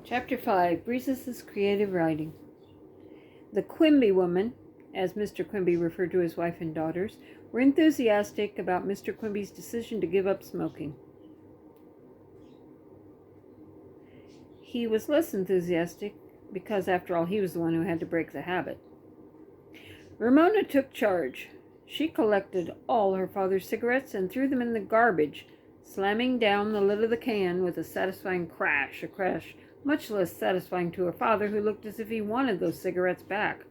Chapter 5, Breezes' Creative Writing. The Quimby women, as Mr. Quimby referred to his wife and daughters, were enthusiastic about Mr. Quimby's decision to give up smoking. He was less enthusiastic because, after all, he was the one who had to break the habit. Ramona took charge. She collected all her father's cigarettes and threw them in the garbage, slamming down the lid of the can with a satisfying crash, a crash much less satisfying to her father, who looked as if he wanted those cigarettes back.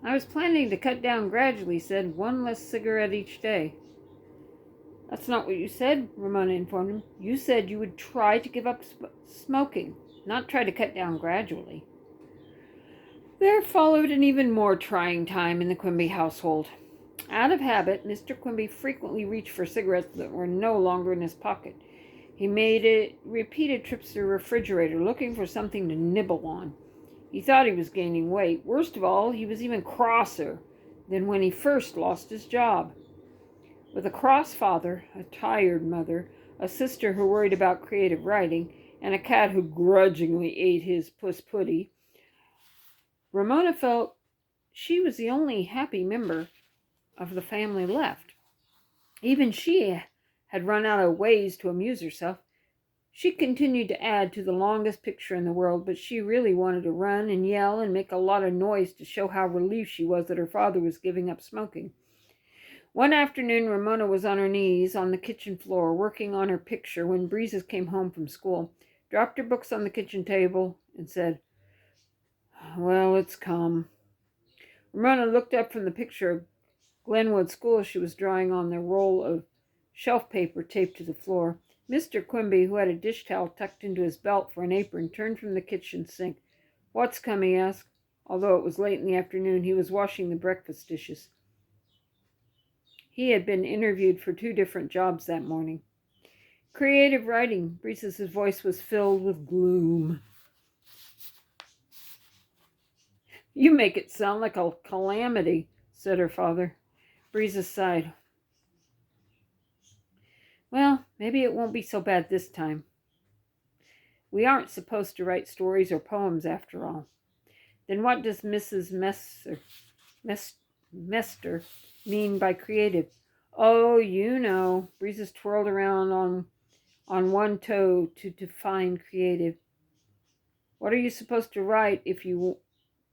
I was planning to cut down gradually, he said, one less cigarette each day. That's not what you said, Ramona informed him. You said you would try to give up smoking, not try to cut down gradually. There followed an even more trying time in the Quimby household. Out of habit, Mr. Quimby frequently reached for cigarettes that were no longer in his pocket. He made repeated trips to the refrigerator, looking for something to nibble on. He thought he was gaining weight. Worst of all, he was even crosser than when he first lost his job. With a cross father, a tired mother, a sister who worried about creative writing, and a cat who grudgingly ate his puss-putty, Ramona felt she was the only happy member of the family left. Even she had run out of ways to amuse herself. She continued to add to the longest picture in the world, but she really wanted to run and yell and make a lot of noise to show how relieved she was that her father was giving up smoking. One afternoon, Ramona was on her knees on the kitchen floor working on her picture when Breezes came home from school, dropped her books on the kitchen table, and said, "Well, it's come." Ramona looked up from the picture of Glenwood School she was drawing on the roll of shelf paper taped to the floor. Mr. Quimby, who had a dish towel tucked into his belt for an apron, turned from the kitchen sink. "What's come?" he asked. Although it was late in the afternoon, he was washing the breakfast dishes. He had been interviewed for 2 different jobs that morning. "Creative writing." Breezes' voice was filled with gloom. "You make it sound like a calamity," said her father. Breezes sighed. "Well, maybe it won't be so bad this time. We aren't supposed to write stories or poems after all." "Then what does Mrs. Mester mean by creative?" "Oh, you know." Breezes twirled around on one toe to define creative. "What are you supposed to write if you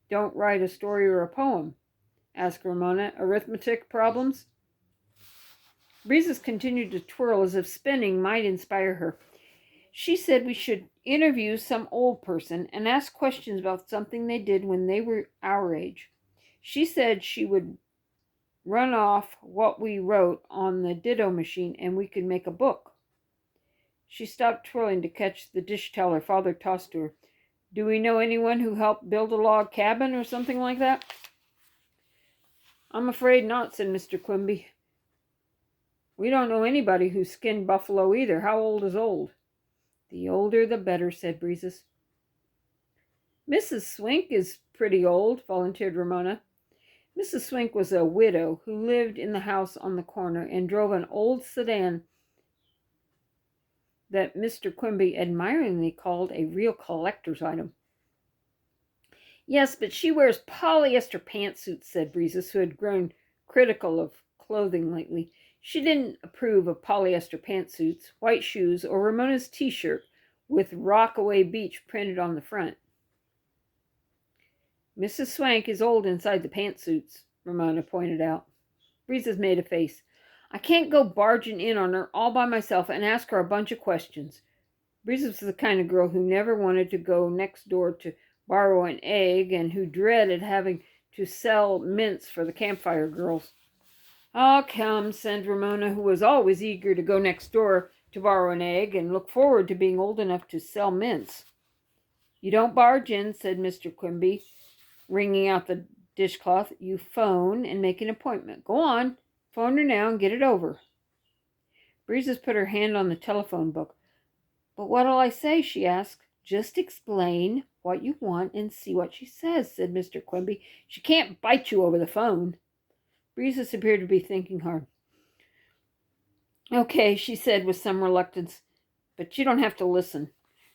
don't write a story or a poem?" asked Ramona. "Arithmetic problems?" Breezes continued to twirl as if spinning might inspire her. "She said we should interview some old person and ask questions about something they did when they were our age. She said she would run off what we wrote on the ditto machine and we could make a book." She stopped twirling to catch the dish towel her father tossed to her. "Do we know anyone who helped build a log cabin or something like that?" "I'm afraid not," said Mr. Quimby. "We don't know anybody who skinned buffalo either. How old is old?" "The older the better," said Breezes. "Mrs. Swink is pretty old," volunteered Ramona. Mrs. Swink was a widow who lived in the house on the corner and drove an old sedan that Mr. Quimby admiringly called a real collector's item. "Yes, but she wears polyester pantsuits," said Breezes, who had grown critical of clothing lately. She didn't approve of polyester pantsuits, white shoes, or Ramona's t-shirt with Rockaway Beach printed on the front. "Mrs. Swank is old inside the pantsuits," Ramona pointed out. Breezes made a face. "I can't go barging in on her all by myself and ask her a bunch of questions." Breezes was the kind of girl who never wanted to go next door to borrow an egg and who dreaded having to sell mints for the campfire girls. "Oh, come," said Ramona, who was always eager to go next door to borrow an egg and look forward to being old enough to sell mints. "You don't barge in," said Mr. Quimby, wringing out the dishcloth. "You phone and make an appointment. Go on, phone her now and get it over." Breezes put her hand on the telephone book. "But what'll I say?" she asked. "Just explain what you want and see what she says," said Mr. Quimby. "She can't bite you over the phone." Breezes appeared to be thinking hard. Okay, she said with some reluctance, but you don't have to listen.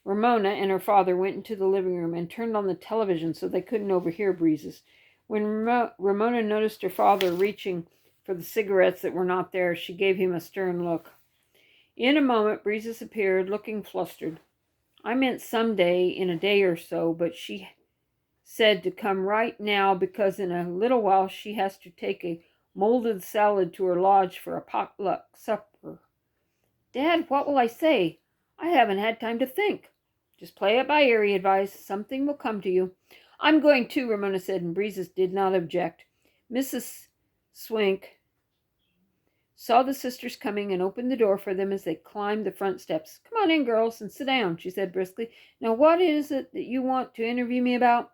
Ramona and her father went into the living room and turned on the television so they couldn't overhear Breezes. When Ramona noticed her father reaching for the cigarettes that were not there, she gave him a stern look. In a moment, Breezes appeared, looking flustered. I meant someday, in a day or so, but she said to come right now because in a little while she has to take a molded salad to her lodge for a potluck supper. Dad, what will I say? I haven't had time to think. Just play it by ear, he advised. Something will come to you. I'm going too, Ramona said, and Breezes did not object. Mrs. Swink saw the sisters coming and opened the door for them as they climbed the front steps. Come on in, girls, and sit down, she said briskly. Now, what is it that you want to interview me about?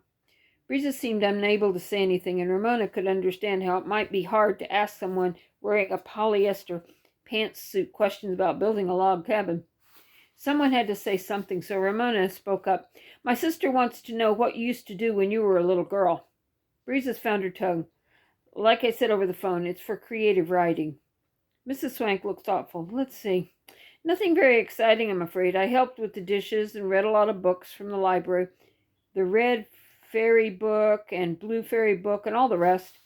Breezes seemed unable to say anything, and Ramona could understand how it might be hard to ask someone wearing a polyester pantsuit questions about building a log cabin. Someone had to say something, so Ramona spoke up. My sister wants to know what you used to do when you were a little girl. Breezes found her tongue. Like I said over the phone, it's for creative writing. Mrs. Swank looked thoughtful. Let's see. Nothing very exciting, I'm afraid. I helped with the dishes and read a lot of books from the library. The red fairy book and blue fairy book and all the rest.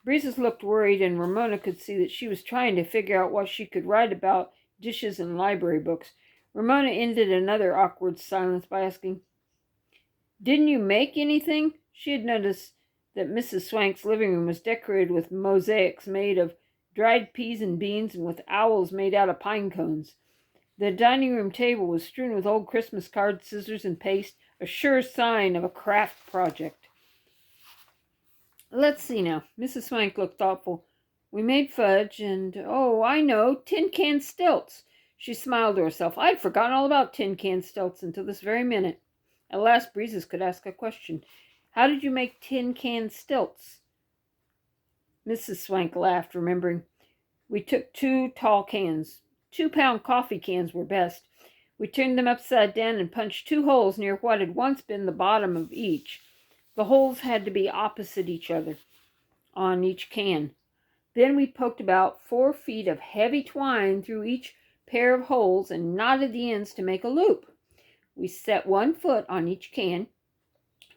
Breezes looked worried, and Ramona could see that she was trying to figure out what she could write about dishes and library books. Ramona ended another awkward silence by asking, Didn't you make anything? She had noticed that Mrs. Swank's living room was decorated with mosaics made of dried peas and beans and with owls made out of pine cones. The dining room table was strewn with old Christmas cards, scissors, and paste, a sure sign of a craft project. Let's see now. Mrs. Swank looked thoughtful. We made fudge and, oh, I know, tin can stilts. She smiled to herself. I'd forgotten all about tin can stilts until this very minute. At last, Breezes could ask a question. How did you make tin can stilts? Mrs. Swank laughed, remembering. We took 2 tall cans. 2-pound coffee cans were best. We turned them upside down and punched 2 holes near what had once been the bottom of each. The holes had to be opposite each other on each can. Then we poked about 4 feet of heavy twine through each pair of holes and knotted the ends to make a loop. We set 1 foot on each can,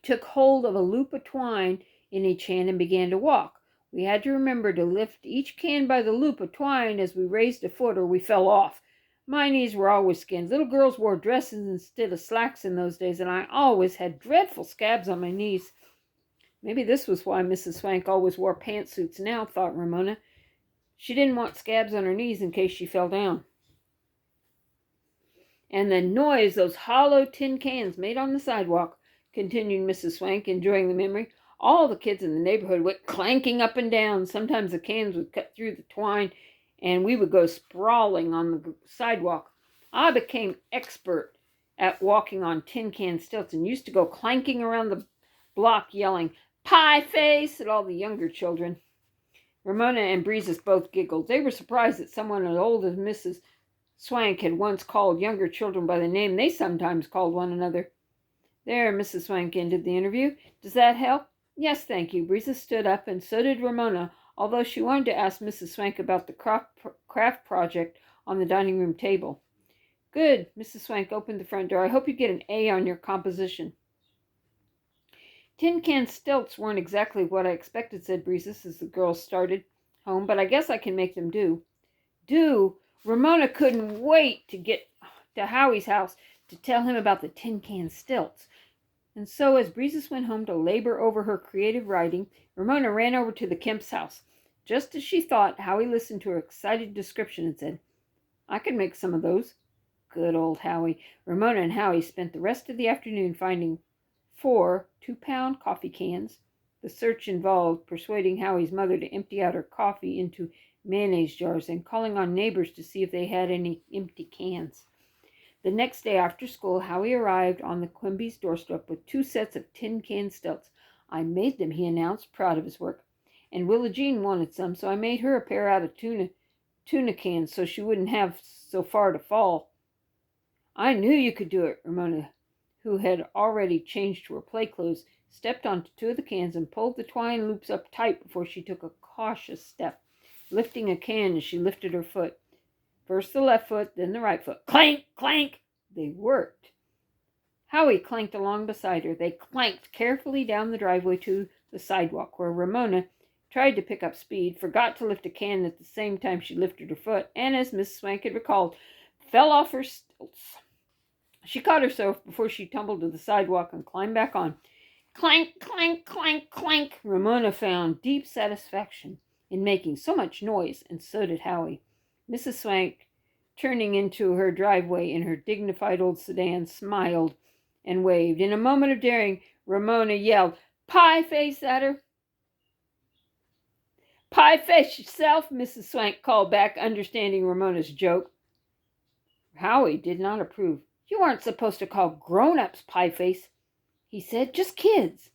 took hold of a loop of twine in each hand, and began to walk. We had to remember to lift each can by the loop of twine as we raised a foot, or we fell off. My knees were always skinned. Little girls wore dresses instead of slacks in those days, and I always had dreadful scabs on my knees. Maybe this was why Mrs. Swank always wore pantsuits now, thought Ramona. She didn't want scabs on her knees in case she fell down. And the noise those hollow tin cans made on the sidewalk, continued Mrs. Swank, enjoying the memory. All the kids in the neighborhood went clanking up and down. Sometimes the cans would cut through the twine, and we would go sprawling on the sidewalk. I became expert at walking on tin can stilts and used to go clanking around the block yelling, Pie face, at all the younger children. Ramona and Breezes both giggled. They were surprised that someone as old as Mrs. Swank had once called younger children by the name they sometimes called one another. There, Mrs. Swank ended the interview. Does that help? Yes, thank you. Breezes stood up, and so did Ramona, although she wanted to ask Mrs. Swank about the craft project on the dining room table. Good. Mrs. Swank opened the front door. I hope you get an A on your composition. Tin can stilts weren't exactly what I expected, said Breezes as the girls started home, but I guess I can make them do. Do? Ramona couldn't wait to get to Howie's house to tell him about the tin can stilts. And so, as Breezes went home to labor over her creative writing, Ramona ran over to the Kemp's house. Just as she thought, Howie listened to her excited description and said, I can make some of those. Good old Howie. Ramona and Howie spent the rest of the afternoon finding 4 2-pound coffee cans. The search involved persuading Howie's mother to empty out her coffee into mayonnaise jars and calling on neighbors to see if they had any empty cans. The next day after school, Howie arrived on the Quimby's doorstep with 2 sets of tin can stilts. I made them, he announced, proud of his work. And Willa Jean wanted some, so I made her a pair out of tuna cans so she wouldn't have so far to fall. I knew you could do it, Ramona, who had already changed to her play clothes, stepped onto 2 of the cans and pulled the twine loops up tight before she took a cautious step, lifting a can as she lifted her foot. First the left foot, then the right foot. Clank, clank! They worked. Howie clanked along beside her. They clanked carefully down the driveway to the sidewalk, where Ramona tried to pick up speed, forgot to lift a can at the same time she lifted her foot, and, as Mrs. Swank had recalled, fell off her stilts. She caught herself before she tumbled to the sidewalk and climbed back on. Clank, clank, clank, clank. Ramona found deep satisfaction in making so much noise, and so did Howie. Mrs. Swank, turning into her driveway in her dignified old sedan, smiled and waved. In a moment of daring, Ramona yelled, "Pie face at her!" "Pie face yourself," Mrs. Swank called back, understanding Ramona's joke. Howie did not approve. "You aren't supposed to call grown-ups pie face," he said. "Just kids."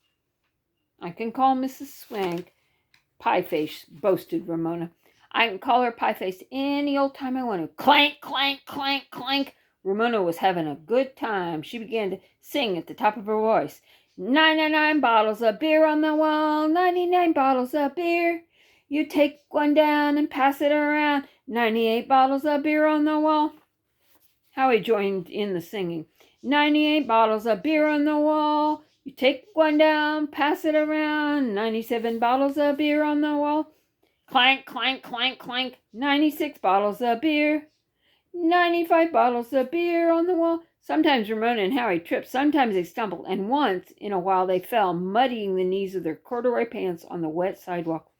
"I can call Mrs. Swank pie face," boasted Ramona. "I can call her pie face any old time I want to." Clank, clank, clank, clank. Ramona was having a good time. She began to sing at the top of her voice. 99 bottles of beer on the wall, 99 bottles of beer. You take one down and pass it around, 98 bottles of beer on the wall. Howie joined in the singing. 98 bottles of beer on the wall. You take one down, pass it around, 97 bottles of beer on the wall. Clank, clank, clank, clank, 96 bottles of beer. 95 bottles of beer on the wall. Sometimes Ramona and Howie tripped, sometimes they stumbled, and once in a while they fell, muddying the knees of their corduroy pants on the wet sidewalk.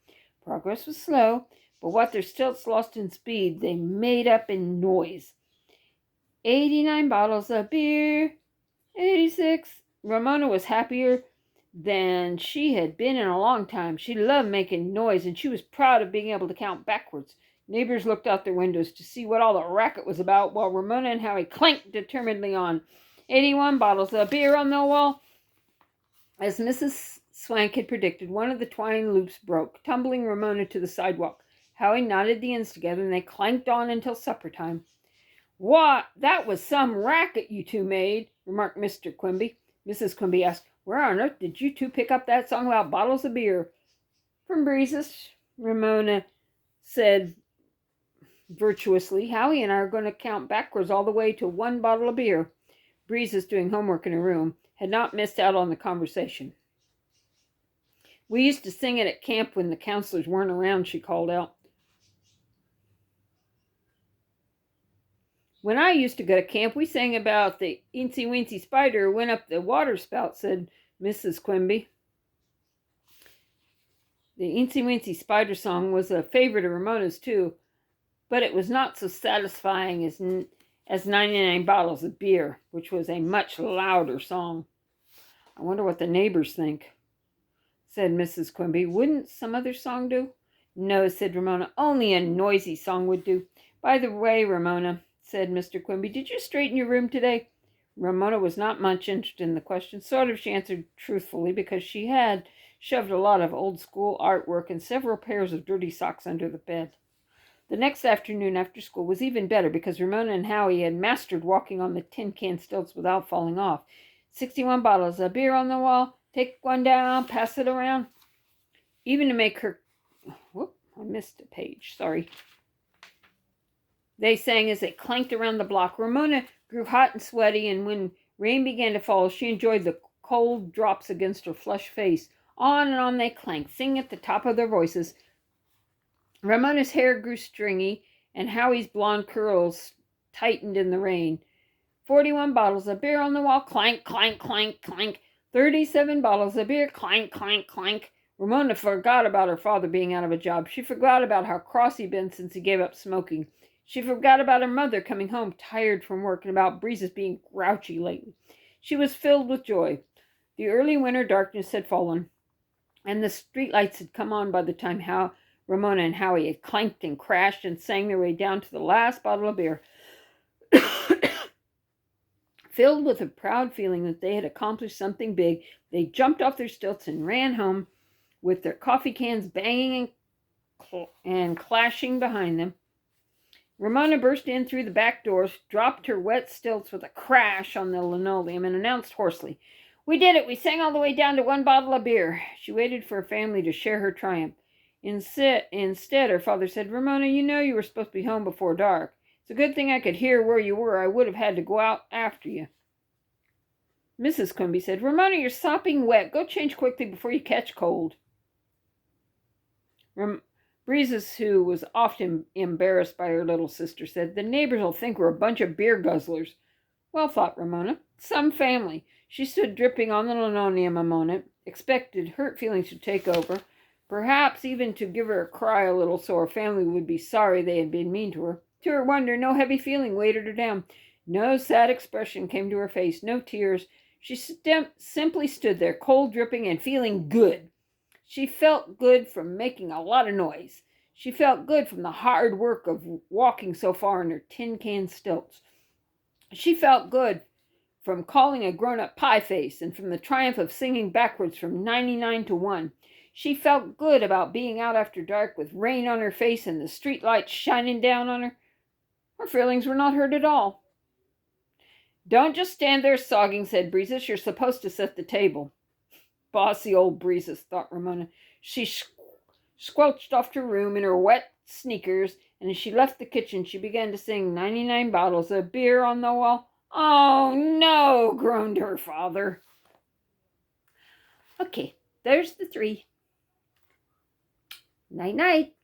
Progress was slow, but what their stilts lost in speed, they made up in noise. 89 bottles of beer. 86. Ramona was happier than she had been in a long time. She loved making noise, and she was proud of being able to count backwards. Neighbors looked out their windows to see what all the racket was about, while Ramona and Howie clanked determinedly on. 81 bottles of beer on the wall. As Mrs. Swank had predicted, one of the twine loops broke, tumbling Ramona to the sidewalk. Howie knotted the ends together, and they clanked on until supper time. "What? That was some racket you two made," remarked Mr. Quimby. Mrs. Quimby asked, "Where on earth did you two pick up that song about bottles of beer?" "From Breeze's," Ramona said virtuously. "Howie and I are going to count backwards all the way to 1 bottle of beer." Breeze's, doing homework in her room, had not missed out on the conversation. "We used to sing it at camp when the counselors weren't around," she called out. "When I used to go to camp, we sang about the Incy Wincy spider who went up the water spout," said Mrs. Quimby. The Incy Wincy spider song was a favorite of Ramona's, too, but it was not so satisfying as 99 bottles of beer, which was a much louder song. "I wonder what the neighbors think," said Mrs. Quimby. "Wouldn't some other song do?" "No," said Ramona. "Only a noisy song would do. By the way, Ramona," said Mr. Quimby, "did you straighten your room today?" Ramona was not much interested in the question. Sort of, she answered truthfully, because she had shoved a lot of old-school artwork and several pairs of dirty socks under the bed. The next afternoon after school was even better, because Ramona and Howie had mastered walking on the tin can stilts without falling off. 61 bottles of beer on the wall. Take one down, pass it around. Even to make her... Whoop, I missed a page, sorry. They sang as they clanked around the block. Ramona grew hot and sweaty, and when rain began to fall, she enjoyed the cold drops against her flushed face. On and on they clanked, singing at the top of their voices. Ramona's hair grew stringy, and Howie's blonde curls tightened in the rain. 41 bottles of beer on the wall. Clank, clank, clank, clank. 37 bottles of beer. Clank, clank, clank. Ramona forgot about her father being out of a job. She forgot about how cross he'd been since he gave up smoking. She forgot about her mother coming home tired from work and about Breeze's being grouchy lately. She was filled with joy. The early winter darkness had fallen, and the streetlights had come on by the time Ramona and Howie had clanked and crashed and sang their way down to the last bottle of beer. Filled with a proud feeling that they had accomplished something big, they jumped off their stilts and ran home with their coffee cans banging and clashing behind them. Ramona burst in through the back doors, dropped her wet stilts with a crash on the linoleum, and announced hoarsely, "We did it! We sang all the way down to 1 bottle of beer." She waited for her family to share her triumph. Instead, her father said, "Ramona, you know you were supposed to be home before dark." It's a good thing I could hear where you were. I would have had to go out after you. Mrs. Quimby said, Ramona, you're sopping wet. Go change quickly before you catch cold. Breezes, who was often embarrassed by her little sister, said, the neighbors will think we're a bunch of beer guzzlers. Well, thought Ramona, some family. She stood dripping on the linoleum a moment, expected hurt feelings to take over, perhaps even to give her a cry a little so her family would be sorry they had been mean to her. To her wonder, no heavy feeling weighted her down. No sad expression came to her face, no tears. She simply stood there, cold dripping and feeling good. She felt good from making a lot of noise. She felt good from the hard work of walking so far in her tin can stilts. She felt good from calling a grown-up pie face and from the triumph of singing backwards from 99 to 1. She felt good about being out after dark with rain on her face and the street lights shining down on her. Her feelings were not hurt at all. Don't just stand there sogging, said Breezes. You're supposed to set the table. Bossy old Breezes, thought Ramona. She squelched off to her room in her wet sneakers, and as she left the kitchen, she began to sing 99 bottles of beer on the wall. Oh, no, groaned her father. Okay, there's the 3. Night-night.